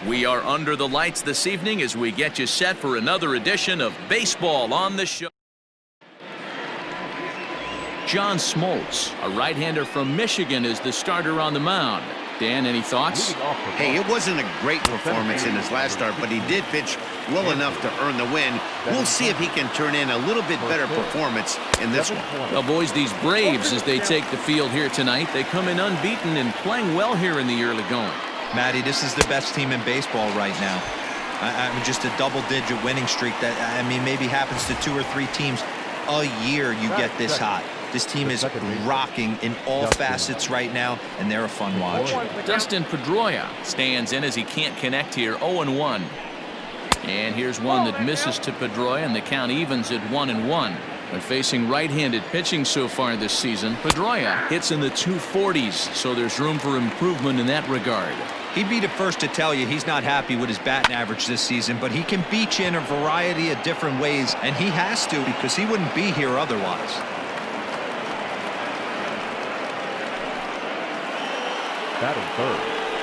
We are under the lights this evening as we get you set for another edition of Baseball on the Show. John Smoltz, a right-hander from Michigan, is the starter on the mound. Dan, any thoughts? Hey, it wasn't a great performance in his last start, but he did pitch well enough to earn the win. We'll see if he can turn in a little bit better performance in this one. Well, boys, these Braves, as they take the field here tonight, they come in unbeaten and playing well here in the early going. Matty, this is the best team in baseball right now. I mean, just a double-digit winning streak that, I mean, maybe happens to 2 or 3 teams a year you get this hot. This team is rocking in all facets right now, and they're a fun watch. Dustin Pedroia stands in as he can't connect here, 0-1. And here's one that misses to Pedroia, and the count evens at 1-1. But facing right-handed pitching so far this season, Pedroia hits in the 240s, so there's room for improvement in that regard. He'd be the first to tell you he's not happy with his batting average this season, but he can beat you in a variety of different ways, and he has to because he wouldn't be here otherwise.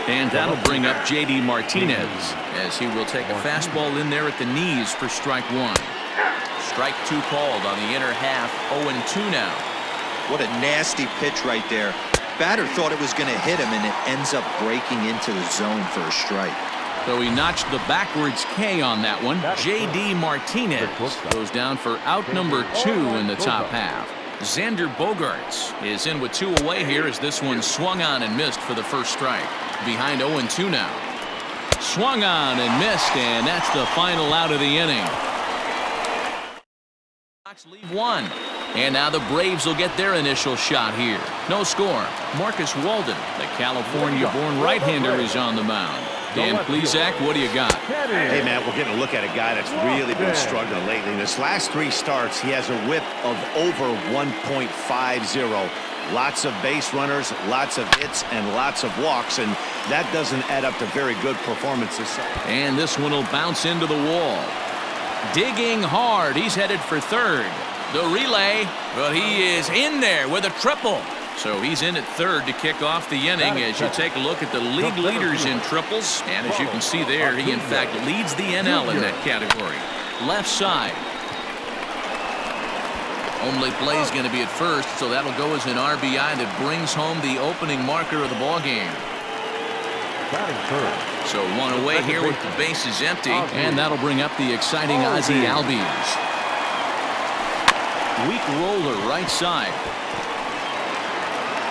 And that'll bring up J.D. Martinez as he will take a fastball in there at the knees for strike 1. Strike 2 called on the inner half. 0-2 now. What a nasty pitch right there. Batter thought it was going to hit him, and it ends up breaking into the zone for a strike. So he notched the backwards K on that one. J.D. Martinez goes down for out number 2 in the top half. Xander Bogaerts is in with 2 away here as this one swung on and missed for the first strike. Behind 0-2 now. Swung on and missed, and that's the final out of the inning. Leave 1. And now the Braves will get their initial shot here. No score. Marcus Walden, the California-born right-hander, is on the mound. Dan Plesac, what do you got? Hey, man, we're getting a look at a guy that's really been struggling lately. In his last 3 starts, he has a whip of over 1.50. Lots of base runners, lots of hits, and lots of walks, and that doesn't add up to very good performances. And this one will bounce into the wall. Digging hard. He's headed for third. The relay, but he is in there with a triple. So he's in at third to kick off the inning as you take a look at the league leaders in triples. And as you can see there, he in fact leads the NL in that category. Left side. Only play is going to be at first, so that'll go as an RBI that brings home the opening marker of the ball game. So 1 away here with the bases empty, and that'll bring up the exciting Ozzie Albies. Weak roller right side.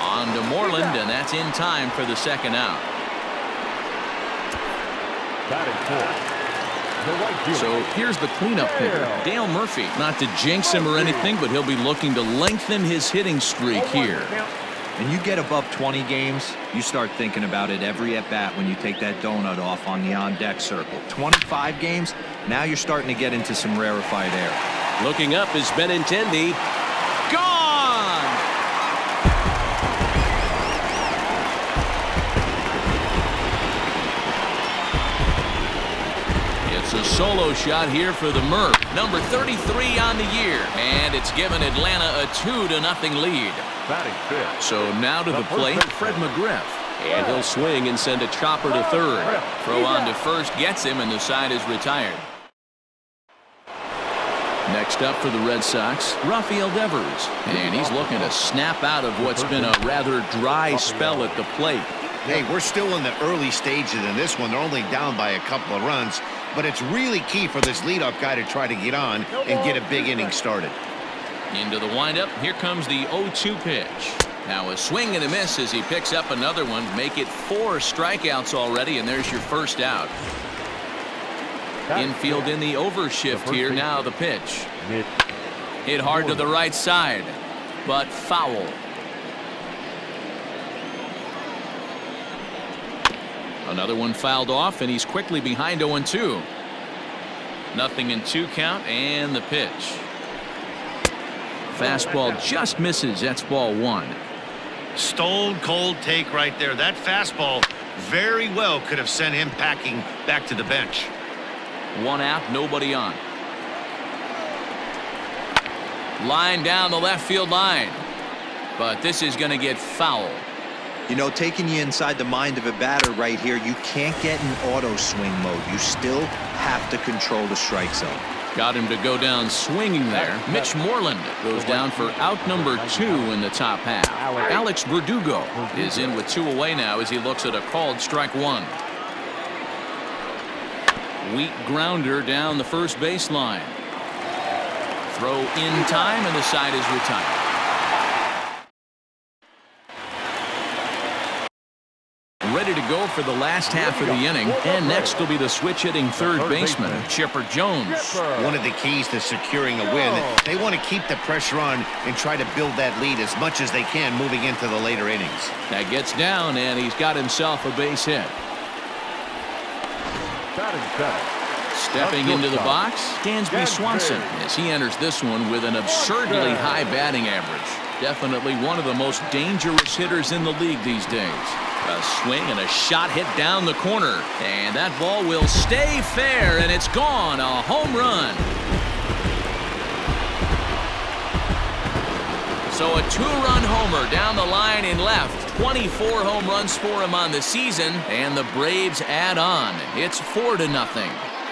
On to Moreland, and that's in time for the second out. So here's the cleanup hitter, Dale Murphy. Not to jinx him or anything, but he'll be looking to lengthen his hitting streak here. When you get above 20 games, you start thinking about it every at-bat when you take that donut off on the on-deck circle. 25 games, now you're starting to get into some rarefied air. Looking up is Benintendi. Gone! It's a solo shot here for the Murph. Number 33 on the year. And it's given Atlanta a 2-0 lead. So now to the plate, Fred McGriff. And he'll swing and send a chopper to third. Throw on to first gets him, and the side is retired. Next up for the Red Sox, Rafael Devers. And he's looking to snap out of what's been a rather dry spell at the plate. Hey, we're still in the early stages in this one. They're only down by a couple of runs, but it's really key for this leadoff guy to try to get on and get a big inning started. Into the windup. Here comes the 0-2 pitch. Now a swing and a miss as he picks up another one. Make it 4 strikeouts already, and there's your first out. Infield in the overshift here. Now the pitch. Hit hard to the right side, but foul. Another one fouled off, and he's quickly behind 0-2. 0-2 count, and the pitch. Fastball just misses. That's ball 1. Stone cold take right there. That fastball very well could have sent him packing back to the bench. 1 out, nobody on. Line down the left field line, but this is going to get foul. You know, taking you inside the mind of a batter right here, you can't get in auto swing mode. You still have to control the strike zone. Got him to go down swinging there. Mitch Moreland goes down for out number 2 in the top half. Alex Verdugo is in with 2 away now as he looks at a called strike 1. Weak grounder down the first baseline. Throw in time, and the side is retired. Ready to go for the last half of the inning, and next will be the switch-hitting third baseman, Chipper Jones. One of the keys to securing a win, they want to keep the pressure on and try to build that lead as much as they can moving into the later innings. That gets down, and he's got himself a base hit. Stepping into the box, Dansby Swanson as he enters this one with an absurdly high batting average. Definitely one of the most dangerous hitters in the league these days. A swing and a shot hit down the corner, and that ball will stay fair, and it's gone. A home run. So a 2-run homer down the line in left. 24 home runs for him on the season, and the Braves add on. It's 4-0.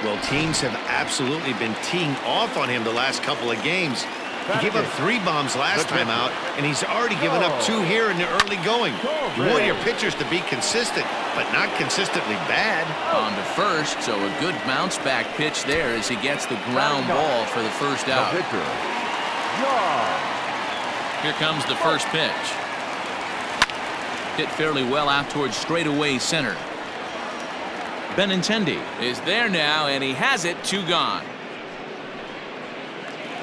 Well, teams have absolutely been teeing off on him the last couple of games. He gave up 3 bombs last time out, and he's already given up 2 here in the early going. You want your pitchers to be consistent, but not consistently bad. On to first, so a good bounce back pitch there as he gets the ground ball for the first out. Here comes the first pitch. Hit fairly well out towards straightaway center. Benintendi is there now, and he has it. 2 gone.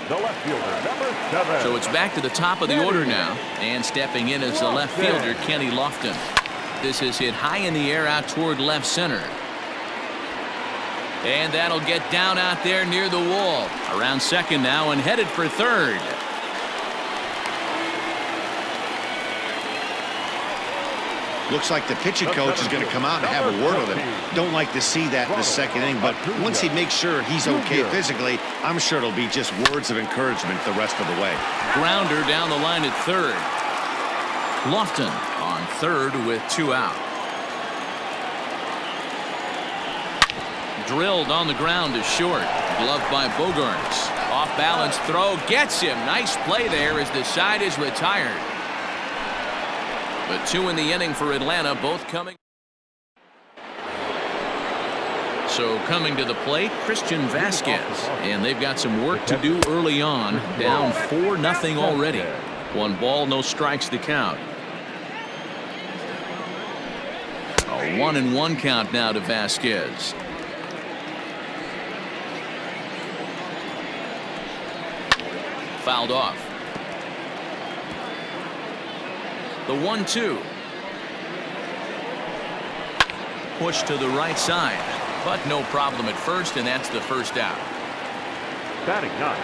The left fielder, number 7. So it's back to the top of the order now, and stepping in is the left fielder, Kenny Lofton. This is hit high in the air out toward left center. And that'll get down out there near the wall. Around second now and headed for third. Looks like the pitching coach is going to come out and have a word with him. Don't like to see that in the second inning, but once he makes sure he's okay physically, I'm sure it'll be just words of encouragement the rest of the way. Grounder down the line at third. Lofton on third with 2 out. Drilled on the ground to short. Gloved by Bogarts. Off balance throw gets him. Nice play there as the side is retired. But 2 in the inning for Atlanta, both coming. So coming to the plate, Christian Vasquez. And they've got some work to do early on. Down 4-0 already. 1 ball, no strikes to count. A 1-1 count now to Vasquez. Fouled off. The 1-2. Push to the right side, but no problem at first, and that's the first out. Batting 9,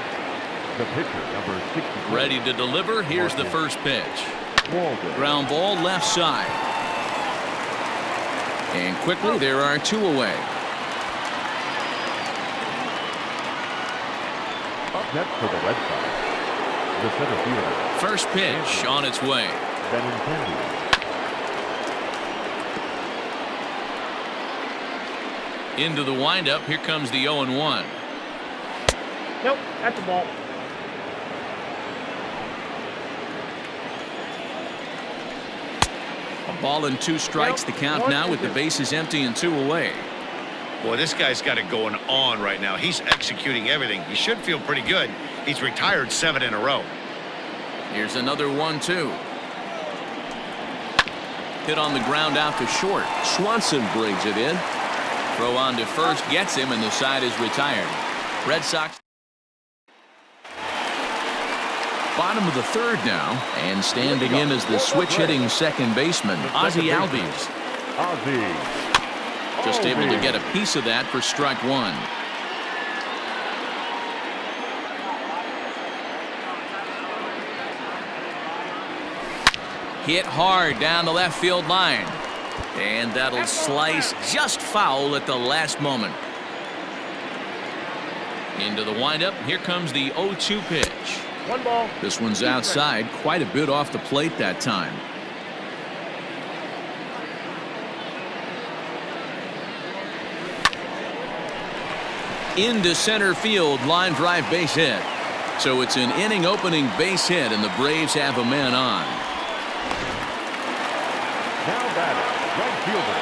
the pitcher, number 60. Ready to deliver. Here's the first pitch. Ground ball left side. And quickly there are 2 away. Up next for the Red Sox, the center fielder. First pitch on its way. Into the windup. Here comes the 0-1. Nope, that's the ball. A ball and 2 strikes. The count now with the bases empty and 2 away. Boy, this guy's got it going on right now. He's executing everything. He should feel pretty good. He's retired 7 in a row. Here's another 1-2. Hit on the ground out to short. Swanson brings it in. Throw on to first gets him, and the side is retired. Red Sox. Bottom of the third now, and standing in as the switch-hitting second baseman, Ozzie Albies. Just able to get a piece of that for strike 1. Hit hard down the left field line. And that'll slice just foul at the last moment. Into the windup. Here comes the 0-2 pitch. 1 ball. This one's outside, quite a bit off the plate that time. Into center field, line drive base hit. So it's an inning opening base hit, and the Braves have a man on. Now batting, right fielder,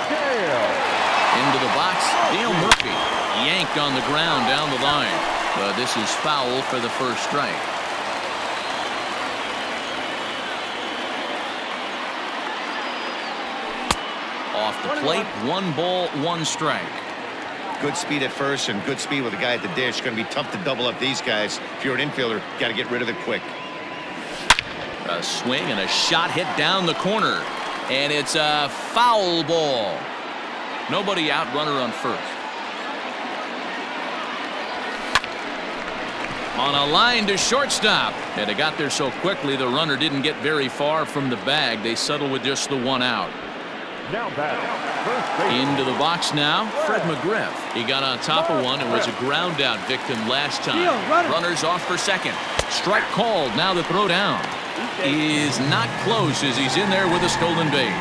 Dale. Into the box, Dale Murphy. Yanked on the ground down the line. But this is foul for the first strike. Off the plate, 1 ball, 1 strike. Good speed at first and good speed with the guy at the dish. Going to be tough to double up these guys. If you're an infielder, got to get rid of it quick. A swing and a shot hit down the corner. And it's a foul ball. Nobody out, runner on first. On a line to shortstop. And it got there so quickly the runner didn't get very far from the bag. They settle with just the 1 out. Now batting, first base. Into the box now, Fred McGriff. He got on top of one and was a ground out victim last time. Runners off for second. Strike called. Now the throw down is not close as he's in there with a stolen base.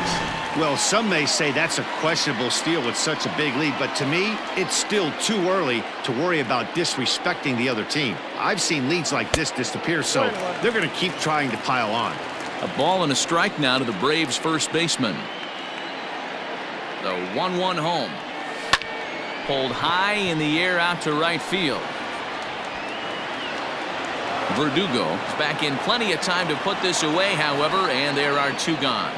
Well, some may say that's a questionable steal with such a big lead, but to me, it's still too early to worry about disrespecting the other team. I've seen leads like this disappear, so they're going to keep trying to pile on. A ball and a strike now to the Braves first baseman. The 1-1 home. Pulled high in the air out to right field. Verdugo is back in plenty of time to put this away, however, and there are 2 gone.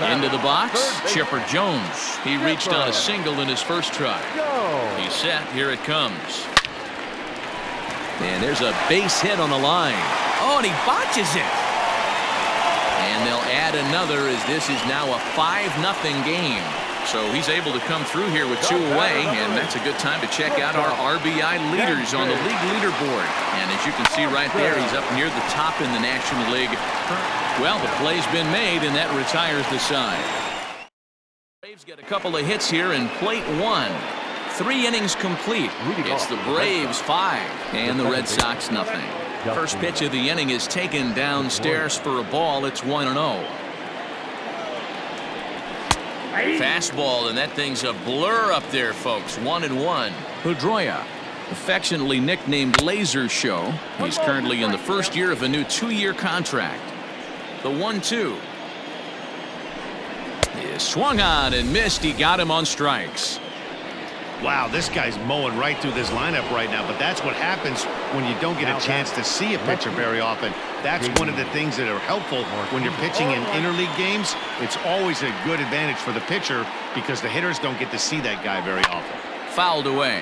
Into the box, Chipper Jones. He reached on a single in his first try. He's set. Here it comes. And there's a base hit on the line. Oh, and he botches it. And they'll add another as this is now a 5-0 game. So he's able to come through here with 2 away, and that's a good time to check out our RBI leaders on the league leaderboard. And as you can see right there, he's up near the top in the National League. Well, the play's been made, and that retires the side. Braves get a couple of hits here in plate 1. 3 innings complete. It's the Braves 5 and the Red Sox nothing. First pitch of the inning is taken downstairs for a ball. It's 1-0. Fastball, and that thing's a blur up there, folks. 1-1. Pedroia, affectionately nicknamed Laser Show. He's currently in the first year of a new 2-year contract. The 1-2 is swung on and missed. He got him on strikes. Wow, this guy's mowing right through this lineup right now, but that's what happens when you don't get a chance to see a pitcher very often. That's one of the things that are helpful when you're pitching in interleague games. It's always a good advantage for the pitcher because the hitters don't get to see that guy very often. Fouled away.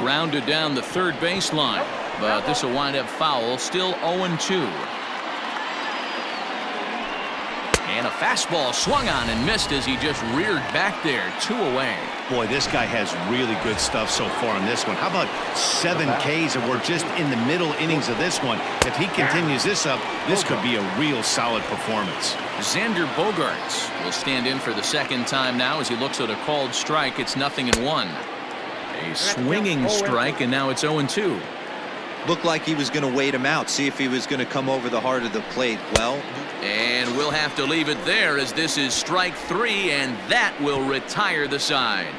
Grounded down the third baseline, but this will wind up foul. Still 0-2. And a fastball swung on and missed as he just reared back there. 2 away. Boy, this guy has really good stuff so far in this one. How about 7 Ks, and we're just in the middle innings of this one. If he continues this up, this could be a real solid performance. Xander Bogaerts will stand in for the second time now as he looks at a called strike. It's 0-1. A swinging strike, and now it's 0-2. Looked like he was going to wait him out, see if he was going to come over the heart of the plate. Well, and we'll have to leave it there as this is strike 3, and that will retire the side.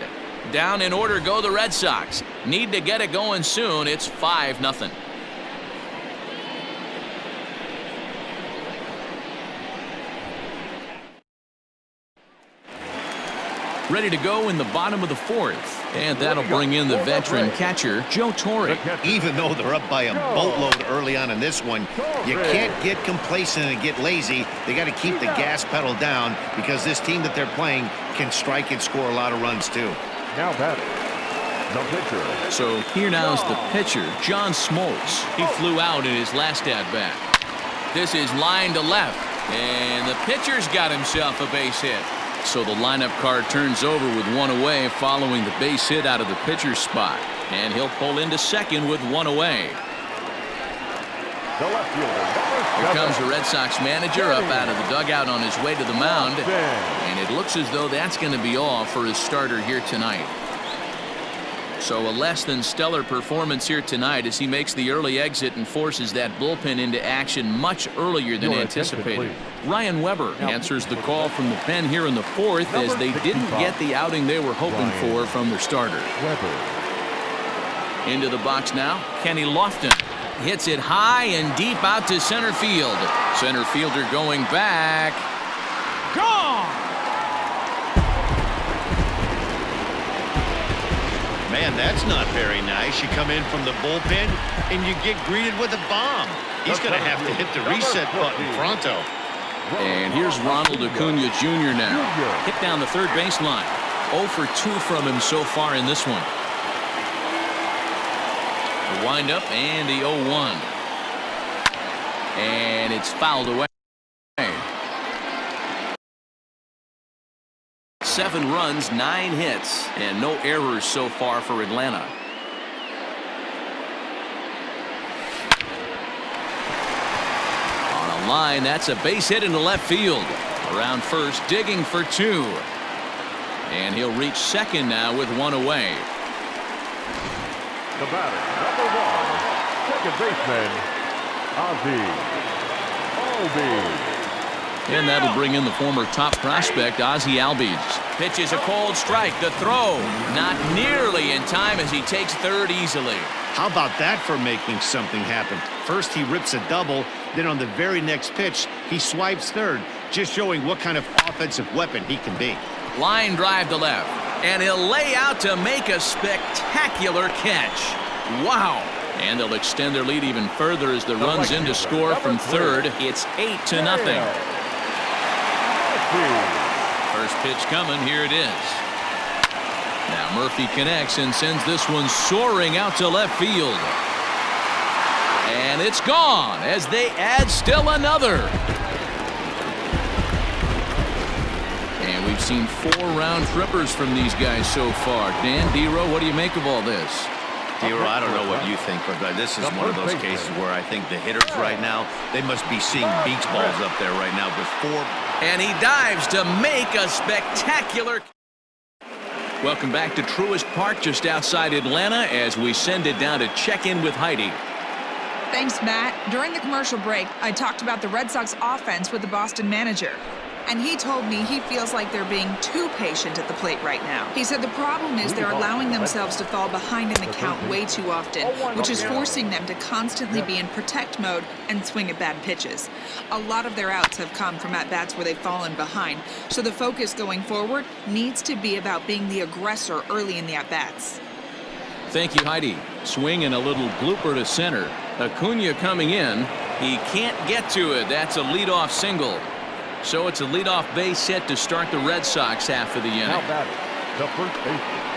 Down in order go the Red Sox. Need to get it going soon. It's 5-0. Ready to go in the bottom of the 4th. And that'll bring in the veteran catcher, Joe Torre. Even though they're up by a boatload early on in this one, you can't get complacent and get lazy. They got to keep the gas pedal down because this team that they're playing can strike and score a lot of runs too. Now batting, the pitcher. So here now is the pitcher, John Smoltz. He flew out in his last at-bat. This is line to left, and the pitcher's got himself a base hit. So the lineup card turns over with 1 away following the base hit out of the pitcher's spot. And he'll pull into second with 1 away. The left fielder. Here comes the Red Sox manager up out of the dugout on his way to the mound. And it looks as though that's going to be all for his starter here tonight. So a less than stellar performance here tonight as he makes the early exit and forces that bullpen into action much earlier than anticipated. Ryan Weber answers the call from the pen here in the fourth as they didn't get the outing they were hoping for from their starter. Into the box now, Kenny Lofton hits it high and deep out to center field. Center fielder going back. Gone! Man, that's not very nice. You come in from the bullpen and you get greeted with a bomb. He's going to have to hit the reset button pronto. And here's Ronald Acuna Jr. now. Hit down the third baseline. 0 for 2 from him so far in this one. The windup and the 0-1. And it's fouled away. 7 runs, 9 hits, and no errors so far for Atlanta. On a line, that's a base hit into left field. Around first, digging for 2. And he'll reach second now with 1 away. The batter, number 1, second baseman, Ozzie Albies. And that'll bring in the former top prospect, Ozzie Albies. Pitches a cold strike. The throw not nearly in time as he takes third easily. How about that for making something happen? First he rips a double, then on the very next pitch he swipes third, just showing what kind of offensive weapon he can be. Line drive to left, and he'll lay out to make a spectacular catch. Wow. And they'll extend their lead even further as the runs in to score from third. It's 8-0. First pitch coming. Here it is. Now Murphy connects and sends this one soaring out to left field. And it's gone as they add still another. And we've seen 4 round trippers from these guys so far. Dan Dero, what do you make of all this? Dero, I don't know what you think, but this is one of those cases where I think the hitters right now, they must be seeing beach balls up there right now with 4. And he dives to make a spectacular. Welcome back to Truist Park just outside Atlanta as we send it down to check in with Heidi. Thanks, Matt. During the commercial break, I talked about the Red Sox offense with the Boston manager. And he told me he feels like they're being too patient at the plate right now. He said the problem is they're allowing themselves to fall behind in the count way too often, which is forcing them to constantly be in protect mode and swing at bad pitches. A lot of their outs have come from at-bats where they've fallen behind, so the focus going forward needs to be about being the aggressor early in the at-bats. Thank you, Heidi. Swing and a little blooper to center. Acuna coming in. He can't get to it. That's a leadoff single. So it's a leadoff base hit to start the Red Sox half of the inning.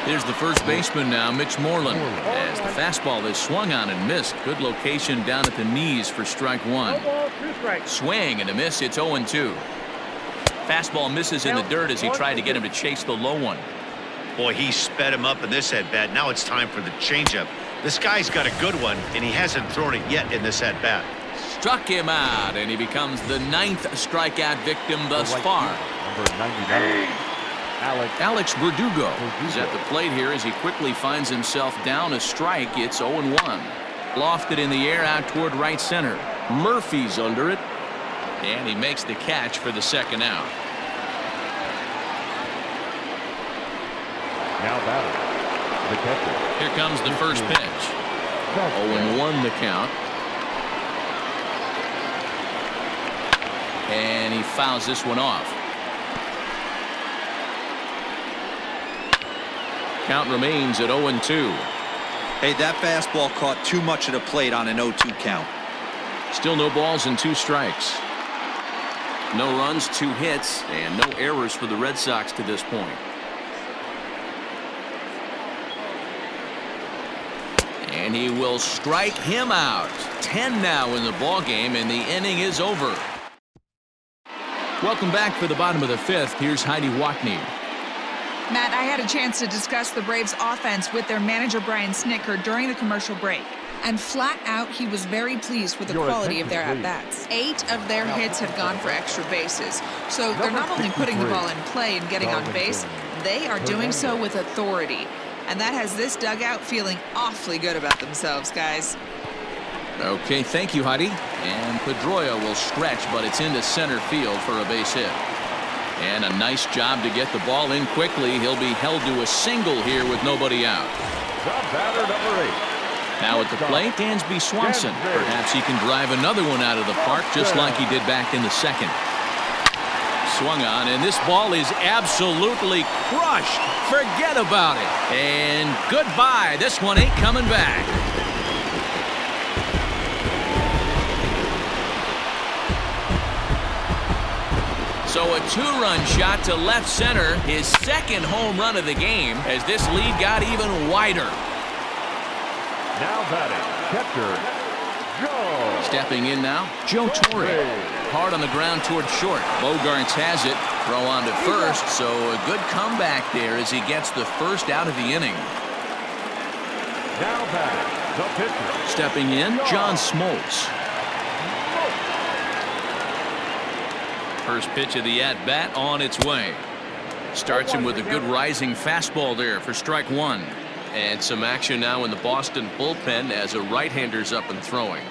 Here's the first baseman now, Mitch Moreland, as the fastball is swung on and missed. Good location down at the knees for strike 1. Swing and a miss. It's 0-2. Fastball misses in the dirt as he tried to get him to chase the low one. Boy, he sped him up in this at-bat. Now it's time for the changeup. This guy's got a good one, and he hasn't thrown it yet in this at-bat. Struck him out, and he becomes the 9th strikeout victim thus far. Number 99, Alex Verdugo is at the plate here as he quickly finds himself down a strike. It's 0-1. Lofted in the air out toward right center. Murphy's under it, and he makes the catch for the second out. now batting, the catcher. Here comes the first pitch. 0-1 the count. And he fouls this one off. Count remains at 0-2. Hey, that fastball caught too much of the plate on an 0-2 count. Still no balls and 2 strikes. No runs, 2 hits, and no errors for the Red Sox to this point. And he will strike him out. 10 now in the ball game, and the inning is over. Welcome back for the bottom of the 5th. Here's Heidi Watney. Matt, I had a chance to discuss the Braves' offense with their manager Brian Snitker during the commercial break. And flat out, he was very pleased with the quality of their at-bats. 8 of their hits have gone for extra bases. So they're not only putting the ball in play and getting on base, they are doing so with authority. And that has this dugout feeling awfully good about themselves, guys. Okay, thank you, Heidi. And Pedroia will stretch, but it's into center field for a base hit. And a nice job to get the ball in quickly. He'll be held to a single here with nobody out. The batter, number 8. Now at the plate, Dansby Swanson. Perhaps he can drive another one out of the park just like he did back in the second. Swung on, and this ball is absolutely crushed. Forget about it. And goodbye. This one ain't coming back. So a two-run shot to left center, his second home run of the game, as this lead got even wider. Now batting, catcher, Joe. Stepping in now, Joe Torre. Hard on the ground toward short. Bogarts has it. Throw on to first, so a good comeback there as he gets the first out of the inning. Now batting, the pitcher. Stepping in, John Smoltz. First pitch of the at-bat on its way. Starts him with a good rising fastball there for strike one. And some action now in the Boston bullpen as a right-hander's up and throwing.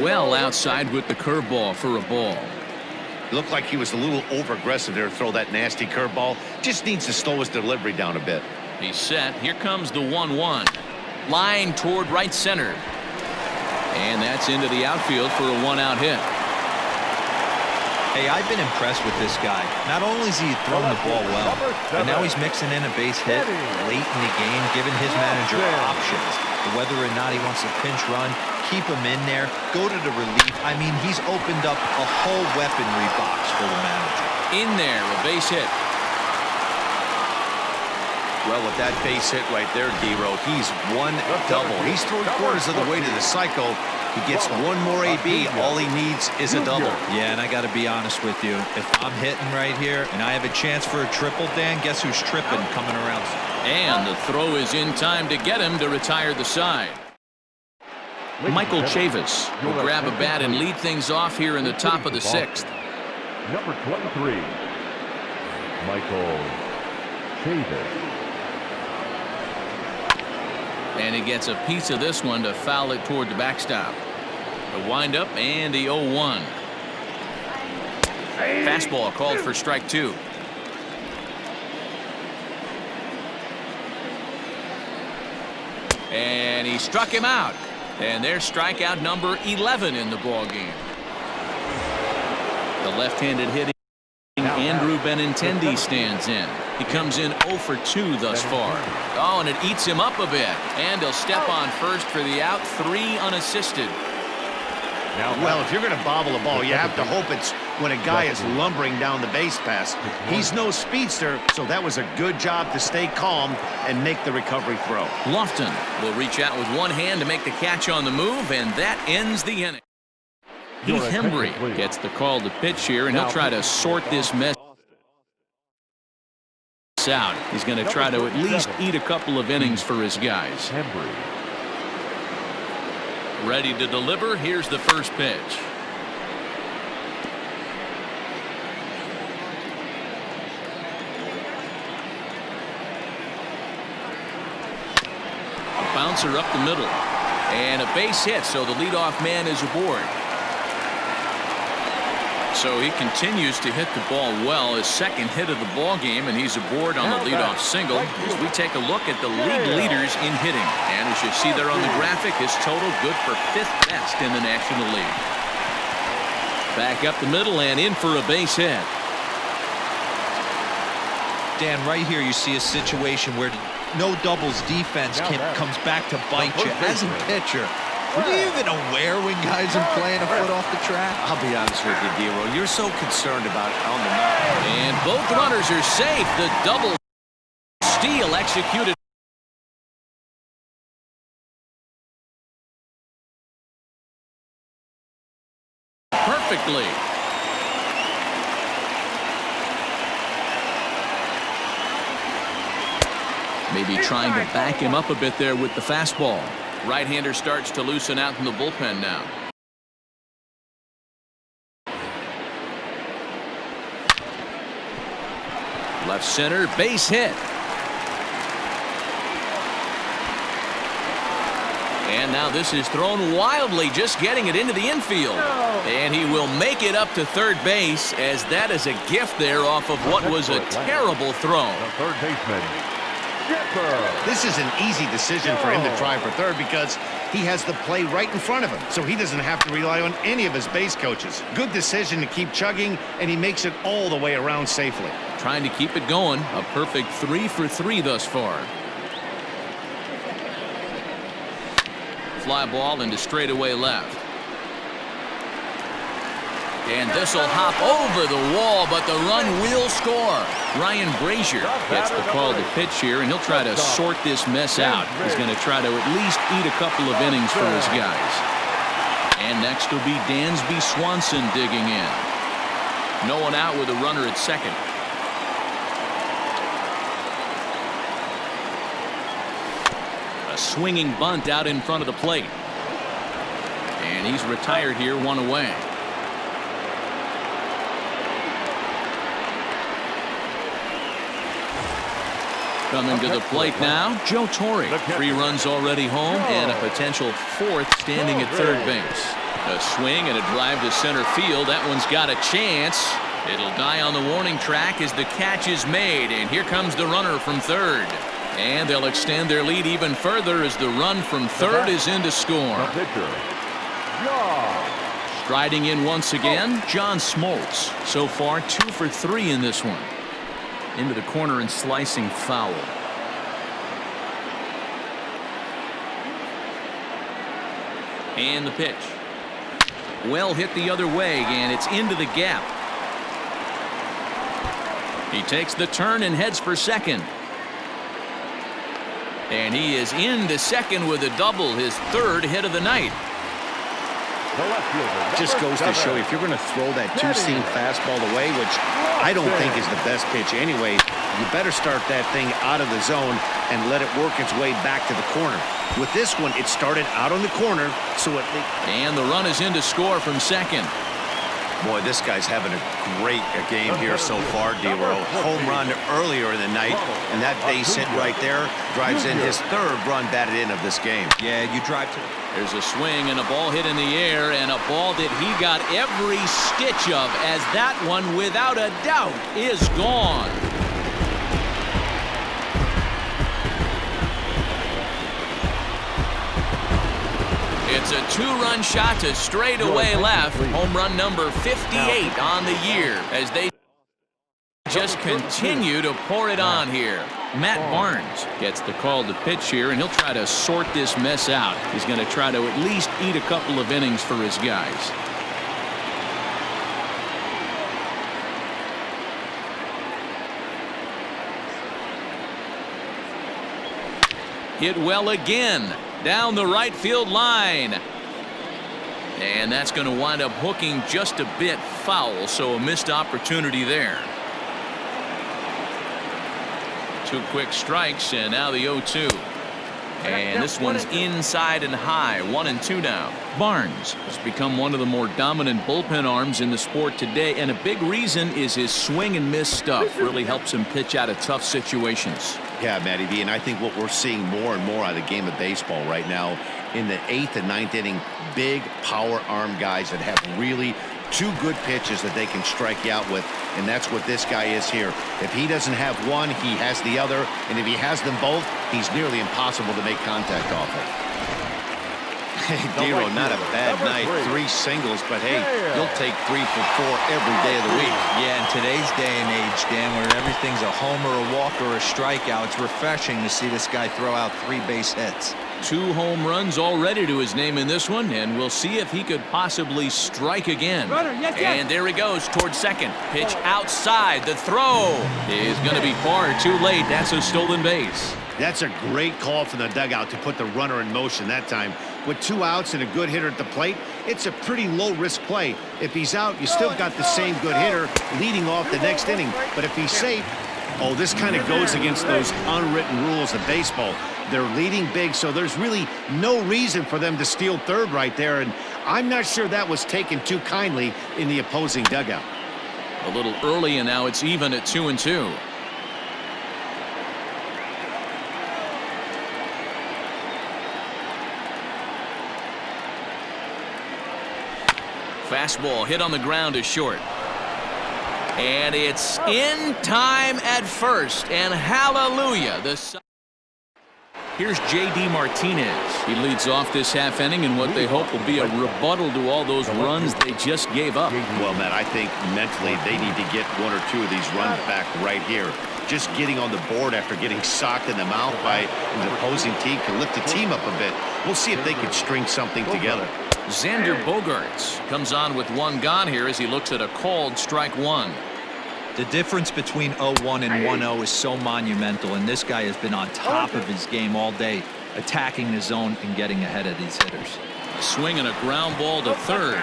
Well outside with the curveball for a ball. Looked like he was a little over-aggressive there to throw that nasty curveball. Just needs to slow his delivery down a bit. He's set. Here comes the 1-1. Line toward right center. And that's into the outfield for a one-out hit. Hey, I've been impressed with this guy. Not only is he throwing the ball well, but now he's mixing in a base hit late in the game, giving his manager options. Whether or not he wants to pinch run, keep him in there, go to the relief. I mean, he's opened up a whole weaponry box for the manager. In there, a base hit. Well, with that base hit right there, D-Row, he's one double. He's 3/4 of the way to the cycle. He gets one more AB. All he needs is a double. Yeah, and I got to be honest with you. If I'm hitting right here and I have a chance for a triple, Dan, guess who's tripping coming around? And the throw is in time to get him to retire the side. Michael Chavis will grab a bat and lead things off here in the top of the sixth. Number 23, Michael Chavis. And he gets a piece of this one to foul it toward the backstop. The windup and the 0-1. Fastball called for strike two. And he struck him out. And there's strikeout number 11 in the ball game. The left-handed hitting Andrew Benintendi stands in. He comes in 0 for 2 thus far. Oh, and it eats him up a bit. And he'll step on first for the out, 3 unassisted. Well, if you're going to bobble a ball, you have to hope it's when a guy is lumbering down the base pass. He's no speedster, so that was a good job to stay calm and make the recovery throw. Lofton will reach out with one hand to make the catch on the move, and that ends the inning. Heath Hembry gets the call to pitch here, and he'll try to sort this mess out. He's going to try to at least eat a couple of innings for his guys. Ready to deliver. Here's the first pitch. A bouncer up the middle. And a base hit, so the leadoff man is aboard. So he continues to hit the ball well, his second hit of the ball game, and he's aboard on the leadoff single as we take a look at the league leaders in hitting. And as you see there on the graphic, his total good for 5th best in the National League. Back up the middle and in for a base hit. Dan, right here you see a situation where no doubles defense comes back to bite you. As a pitcher, are you even aware when guys are playing a foot off the track? I'll be honest with you, D-Row. You're so concerned about on the mound. And both runners are safe. The double steal executed. Perfectly. Maybe trying to back him up a bit there with the fastball. Right-hander starts to loosen out in the bullpen now. Left center, base hit. And now this is thrown wildly, just getting it into the infield. And he will make it up to third base, as that is a gift there off of what was a terrible throw. The third baseman. This is an easy decision for him to try for third because he has the play right in front of him, so he doesn't have to rely on any of his base coaches. Good decision to keep chugging, and he makes it all the way around safely. Trying to keep it going. A perfect 3 for 3 thus far. Fly ball into straightaway left. And this will hop over the wall, but the run will score. Ryan Brazier gets the call to pitch here, and he'll try to sort this mess out. He's going to try to at least eat a couple of innings for his guys. And next will be Dansby Swanson digging in. No one out with a runner at second. A swinging bunt out in front of the plate. And he's retired here, 1 away. Coming to the plate now, Joe Torre. 3 runs already home and a potential 4th standing at third base. A swing and a drive to center field. That one's got a chance. It'll die on the warning track as the catch is made. And here comes the runner from third. And they'll extend their lead even further as the run from third is in to score. Striding in once again, John Smoltz. So far 2 for 3 in this one. Into the corner and slicing foul. And the pitch. Well hit the other way, and it's into the gap. He takes the turn and heads for second. And he is into second with a double, his 3rd hit of the night. Just goes to show you, if you're going to throw that two-seam fastball away, which I don't think is the best pitch anyway, you better start that thing out of the zone and let it work its way back to the corner. With this one, it started out on the corner, so it... And the run is in to score from second. Boy, this guy's having a great game here so far, D-Row. Home run earlier in the night, and that base hit right there drives in his 3rd run batted in of this game. Yeah, you drive to... There's a swing and a ball hit in the air, and a ball that he got every stitch of, as that one, without a doubt, is gone. It's a 2-run shot to straightaway left. Home run number 58 on the year as they just continue to pour it on here. Matt Barnes gets the call to pitch here, and he'll try to sort this mess out. He's going to try to at least eat a couple of innings for his guys. Hit well again. Down the right field line. And that's going to wind up hooking just a bit foul, so a missed opportunity there. 2 quick strikes, and now the 0-2. And this one's inside and high, 1-2 now. Barnes has become one of the more dominant bullpen arms in the sport today, and a big reason is his swing and miss stuff. Really helps him pitch out of tough situations. Yeah, Matty V, and I think what we're seeing more and more out of the game of baseball right now, in the 8th and 9th inning, big power arm guys that have really 2 good pitches that they can strike you out with, and that's what this guy is here. If he doesn't have one, he has the other, and if he has them both, he's nearly impossible to make contact off of. Hey, D-Row, not a bad night. 3 singles, but hey, you'll take 3 for 4 every day of the week. Yeah, in today's day and age, Dan, where everything's a homer, a walk, or a strikeout, it's refreshing to see this guy throw out 3 base hits. 2 home runs already to his name in this one, and we'll see if he could possibly strike again. And there he goes towards second. Pitch outside. The throw is going to be far too late. That's a stolen base. That's a great call from the dugout to put the runner in motion that time. With 2 outs and a good hitter at the plate, it's a pretty low-risk play. If he's out, you still got the same good hitter leading off the next inning. But if he's safe, oh, this kind of goes against those unwritten rules of baseball. They're leading big, so there's really no reason for them to steal third right there, and I'm not sure that was taken too kindly in the opposing dugout. A little early, and now it's even at 2-2. Fastball hit on the ground is short. And it's in time at first. And hallelujah. Here's J.D. Martinez. He leads off this half inning in what they hope will be a rebuttal to all those runs they just gave up. Well, Matt, I think mentally they need to get one or two of these runs back right here. Just getting on the board after getting socked in the mouth by the opposing team can lift the team up a bit. We'll see if they can string something together. Xander Bogaerts comes on with one gone here as he looks at a called strike one. The difference between 0-1 and 1-0 is so monumental, and this guy has been on top of his game all day, attacking the zone and getting ahead of these hitters. A swing and a ground ball to third,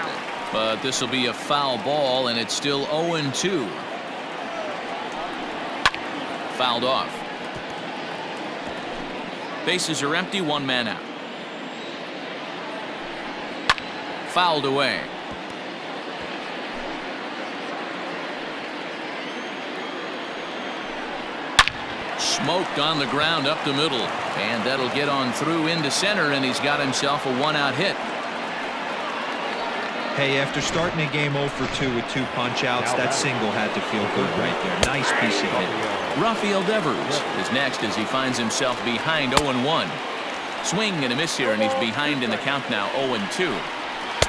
but this will be a foul ball, and it's still 0-2. Fouled off. Bases are empty, one man out. Fouled away. Smoked on the ground up the middle, and that'll get on through into center, and he's got himself a one-out hit. Hey, after starting a game 0 for 2 with 2 punch-outs, that single had to feel good right there. Nice piece of hit. Rafael Devers is next as he finds himself behind 0-1. Swing and a miss here, and he's behind in the count now, 0-2.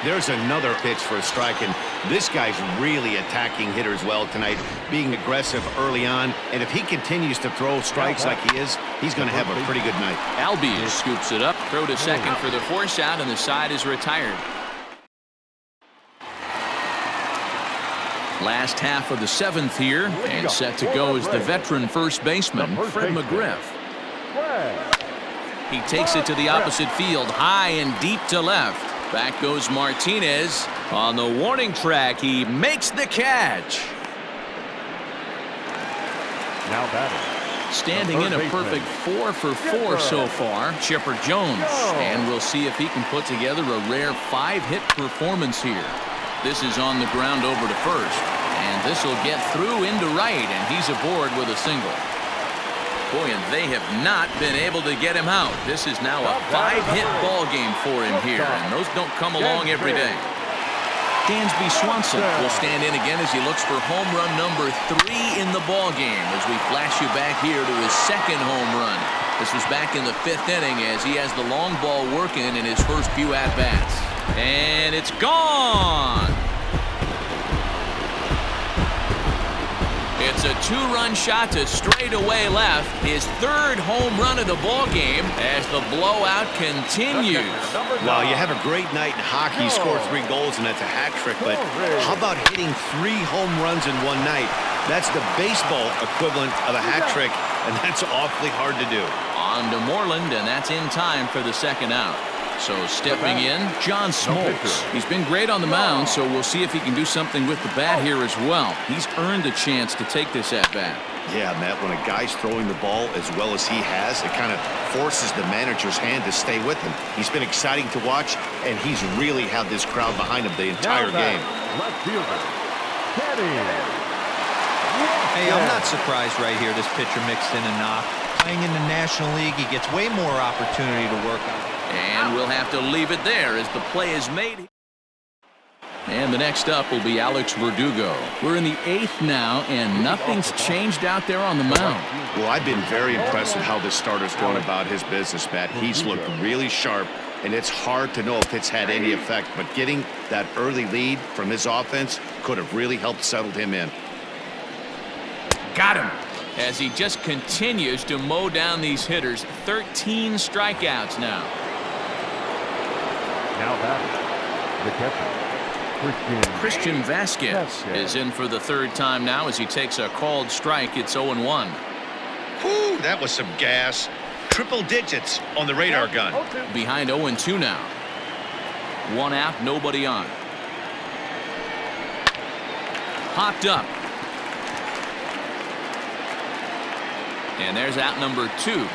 There's another pitch for a strike, and this guy's really attacking hitters well tonight, being aggressive early on, and if he continues to throw strikes like he is, he's going to have a pretty good night. Albies scoops it up, throw to second for the force out, and the side is retired. Last half of the 7th here, and set to go is the veteran first baseman, Fred McGriff. He takes it to the opposite field, high and deep to left. Back goes Martinez. On the warning track, he makes the catch. Now batting. Standing in a perfect 4 for 4 so far, Chipper Jones. And we'll see if he can put together a rare 5-hit performance here. This is on the ground over to first. And this will get through into right, and he's aboard with a single. Boy, and they have not been able to get him out. This is now a 5-hit ball game for him here, and those don't come along every day. Dansby Swanson will stand in again as he looks for home run number 3 in the ball game as we flash you back here to his second home run. This was back in the 5th inning as he has the long ball working in his first few at-bats. And it's gone! It's a 2-run shot to straightaway left. His 3rd home run of the ball game as the blowout continues. Well, you have a great night in hockey. You score 3 goals, and that's a hat trick. But how about hitting 3 home runs in one night? That's the baseball equivalent of a hat trick, and that's awfully hard to do. On to Moreland, and that's in time for the 2nd out. So stepping in, John Smoltz. He's been great on the mound, so we'll see if he can do something with the bat here as well. He's earned a chance to take this at-bat. Yeah, Matt, when a guy's throwing the ball as well as he has, it kind of forces the manager's hand to stay with him. He's been exciting to watch, and he's really had this crowd behind him the entire game. Left fielder, Kenny. Hey, I'm not surprised right here this pitcher mixed in a knock. Playing in the National League, he gets way more opportunity to work on. And we'll have to leave it there as the play is made. And the next up will be Alex Verdugo. We're in the 8th now, and nothing's changed out there on the mound. Well, I've been very impressed with how this starter's going about his business, Matt. He's looked really sharp, and it's hard to know if it's had any effect, but getting that early lead from his offense could have really helped settle him in. Got him. As he just continues to mow down these hitters. 13 strikeouts now. Now batting, the catcher, Christian Vasquez is in for the 3rd time now as he takes a called strike. It's 0-1. Whew, that was some gas. Triple digits on the radar gun. Behind 0-2 now. 1 out, nobody on. Popped up. And there's out number 2.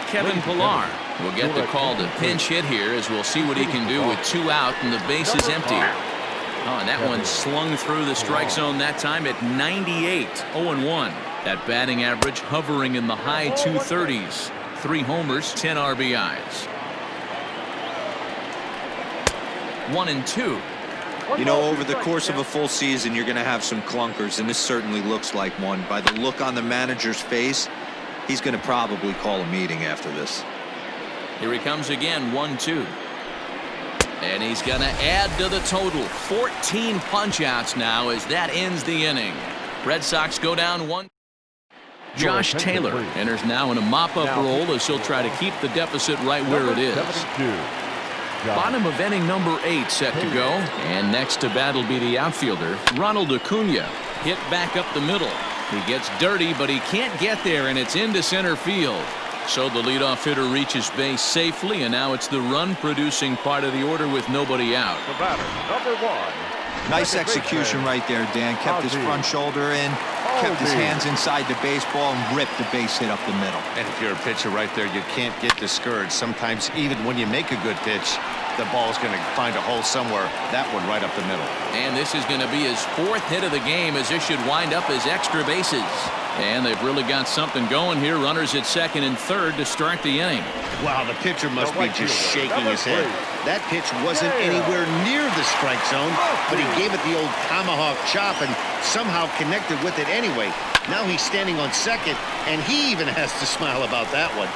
Kevin Pillar will get the call to pinch hit here as we'll see what he can do with 2 out and the base is empty. Oh, and that one slung through the strike zone that time at 98. 0-1. That batting average hovering in the high 230s. 3 homers, 10 RBIs. 1-2. You know, over the course of a full season, you're going to have some clunkers, and this certainly looks like one. By the look on the manager's face, he's going to probably call a meeting after this. Here he comes again, 1-2. And he's going to add to the total. 14 punch-outs now as that ends the inning. Red Sox go down 1. Josh Taylor enters now in a mop-up role as he'll try to keep the deficit right where it is. Bottom of inning number 8 set to go. And next to bat will be the outfielder, Ronald Acuna. Hit back up the middle. He gets dirty, but he can't get there, and it's into center field. So the leadoff hitter reaches base safely, and now it's the run-producing part of the order with nobody out. The batter, number 1. Nice execution right there, Dan. Kept his front shoulder in, kept his hands inside the baseball, and ripped the base hit up the middle. And if you're a pitcher right there, you can't get discouraged. Sometimes even when you make a good pitch, the ball's going to find a hole somewhere. That one right up the middle. And this is going to be his 4th hit of the game, as this should wind up as extra bases. And they've really got something going here. Runners at second and third to start the inning. Wow, the pitcher must be just shaking his head. That pitch wasn't anywhere near the strike zone, but he gave it the old tomahawk chop and somehow connected with it anyway. Now he's standing on second, and he even has to smile about that one.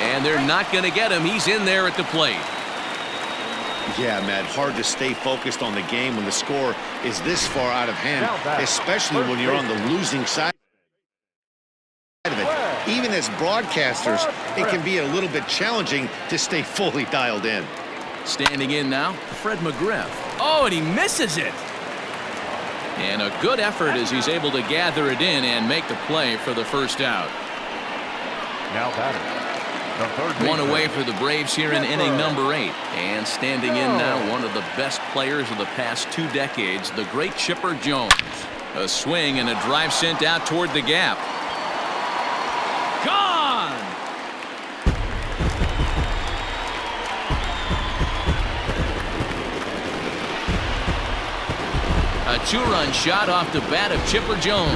And they're not going to get him. He's in there at the plate. Yeah, Matt, hard to stay focused on the game when the score is this far out of hand, especially when you're on the losing side of it. Even as broadcasters, it can be a little bit challenging to stay fully dialed in. Standing in now, Fred McGriff. Oh, and he misses it. And a good effort as he's able to gather it in and make the play for the first out. Now batting. One away for the Braves here in inning number 8. And standing in now, one of the best players of the past 2 decades, the great Chipper Jones. A swing and a drive sent out toward the gap. Gone! A 2-run shot off the bat of Chipper Jones.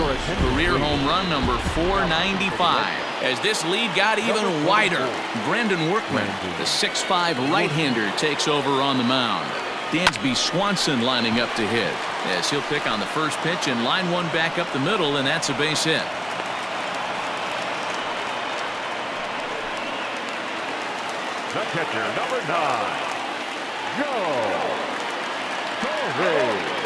Career home run number 495. As this lead got even wider, Brendan Workman, the 6'5" right-hander, takes over on the mound. Dansby Swanson lining up to hit, as he'll pick on the first pitch and line one back up the middle, and that's a base hit. The catcher, number 9, Joe Torre.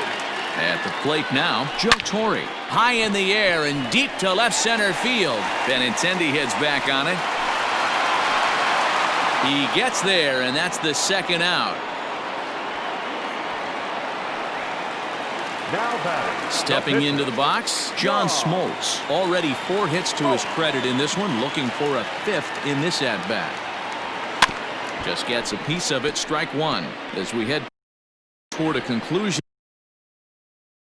At the plate now, Joe Torre. High in the air and deep to left center field. Benintendi heads back on it. He gets there, and that's the second out. Now batting. Stepping into the box, John Smoltz. Already 4 hits to his credit in this one, looking for a 5th in this at-bat. Just gets a piece of it, strike one. As we head toward a conclusion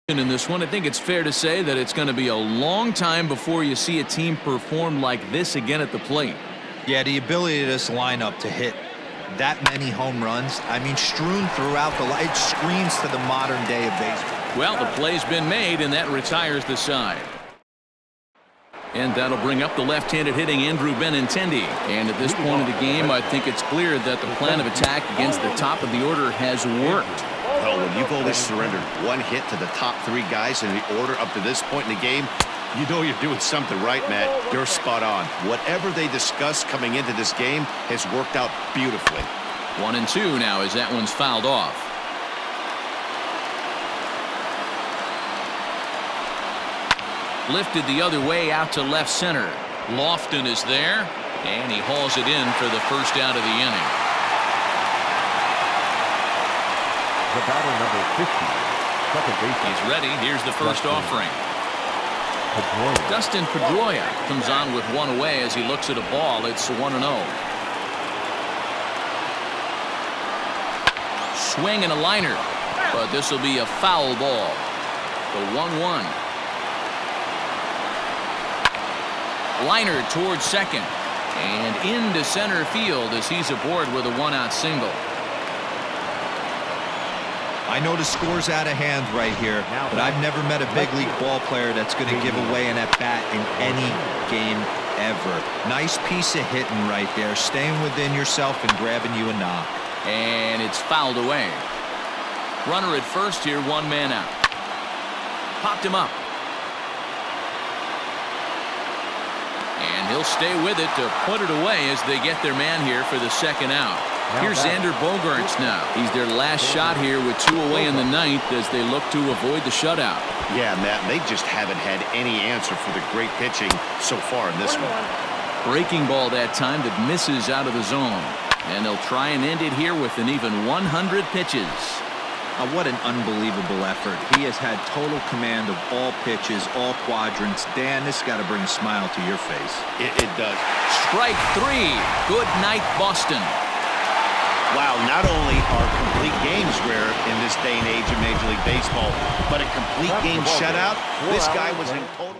in this one, I think it's fair to say that it's going to be a long time before you see a team perform like this again at the plate. Yeah, the ability of this lineup to hit that many home runs, I mean, strewn throughout the line, it screams to the modern day of baseball. Well, the play's been made, and that retires the side. And that'll bring up the left-handed hitting Andrew Benintendi. And at this point of the game, I think it's clear that the plan of attack against the top of the order has worked. Well, when you've only surrendered 1 hit to the top 3 guys in the order up to this point in the game, you know you're doing something right, Matt. You're spot on. Whatever they discussed coming into this game has worked out beautifully. 1-2 now as that one's fouled off. Lifted the other way out to left center. Lofton is there, and he hauls it in for the first out of the inning. The batter, number 50, second base. He's ready. Here's the first offering. Dustin Pedroia comes on with 1 away as he looks at a ball. It's 1-0. Swing and a liner, but this will be a foul ball. The 1-1. Liner towards second and into center field as he's aboard with a 1-out single. I I know the score's out of hand right here, but I've never met a big league ball player that's going to give away an at-bat in any game ever. Nice piece of hitting right there, staying within yourself and grabbing you a knock. And it's fouled away. Runner at first here, 1 man out. Popped him up. And he'll stay with it to put it away as they get their man here for the 2nd out. Here's Xander Bogaerts now. He's their last shot here with 2 away in the 9th as they look to avoid the shutout. Yeah, Matt, they just haven't had any answer for the great pitching so far in this one. Breaking ball that time that misses out of the zone. And they'll try and end it here with an even 100 pitches. What an unbelievable effort. He has had total command of all pitches, all quadrants. Dan, this got to bring a smile to your face. It does. Strike 3. Good night, Boston. Wow, not only are complete games rare in this day and age of Major League Baseball, but a complete game shutout. This guy was in total...